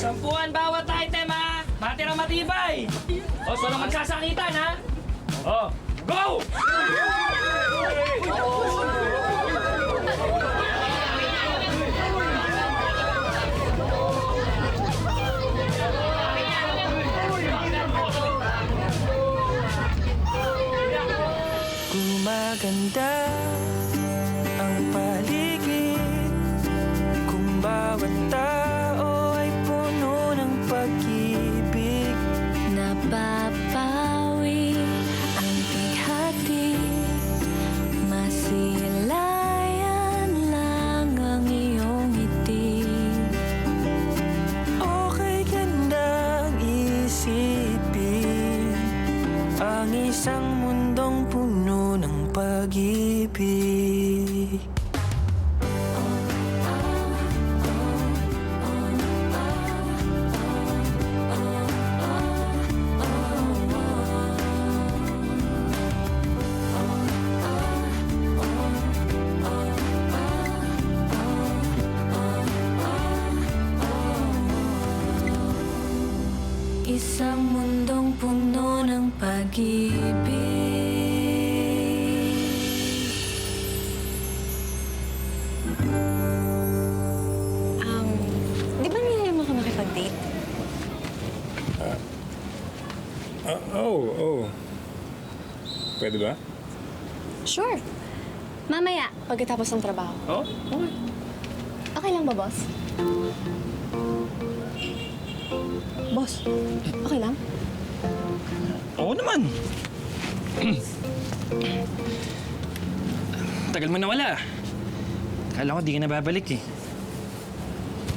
10 bawat item, ha? Matirang matibay. O, so lang magsasakitan, ha? O, go! Gumaganda ang paligid kung bawat tao ay puno ng pag-ibig. Napapawi ang bighati, masilayan lang ang iyong ngiti. Okay gandang isipin ang isang mundong puno ng pag-ibig. Isang mundong puno ng pag-ibig. Di ba nilay mo ka makipag-date? Oo. Pwede ba? Sure. Mamaya, pagkatapos ng trabaho. Oo? Okay. Okay lang ba, boss? Boss, okay lang? Oo naman. Tagal mo nawala. Kala ko di ka na babalik eh.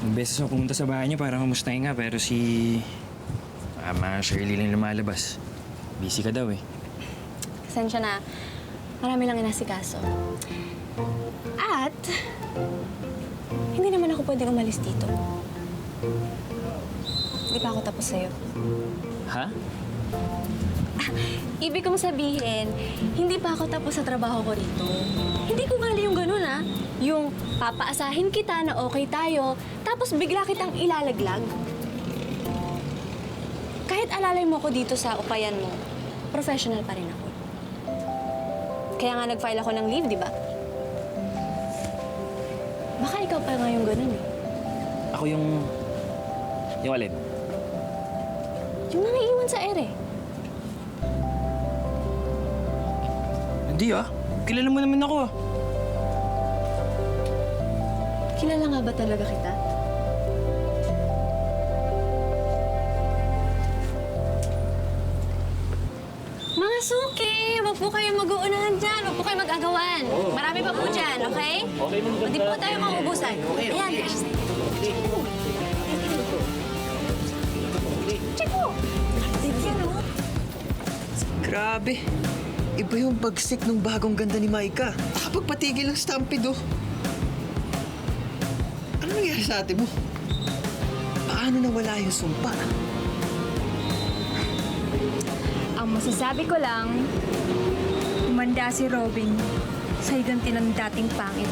Ang beses ako pumunta sa bahay niyo para kamustahin nga pero si... Mama Shirley lang lumalabas. Busy ka daw eh. Pasensya na. Marami lang inasikaso. At, hindi naman ako pwedeng umalis dito. Hindi pa ako tapos sa'yo. Ha? Ibig kong sabihin, hindi pa ako tapos sa trabaho ko rito. Hindi ko gali yung ganun, ah. Yung papaasahin kita na okay tayo, tapos bigla kitang ilalaglag. Kahit alalay mo ko dito sa upayan mo, professional pa rin ako. Kaya nga nag-file ako ng leave, di ba? Baka ikaw pa nga yung ganun, eh. Ako yung... Yung alin? Yung nangiiwan sa ere. Hindi ah. Kilala mo naman ako ah. Kilala nga ba talaga kita? Mga suki, wag po kayo mag-uunahan dyan. Wag po kayo mag-agawan. Marami pa po dyan, okay? Okay mo Hindi po tayo mauubusan. Ayan. Chico! Grabe. Iba yung bagsik ng bagong ganda ni Maika. Nakapagpatigil ng Stampede, oh. Ano nangyari sa ate mo? Paano nawala yung sumpa? Ang masasabi ko lang, umanda si Robin sa higanti ng dating pangit.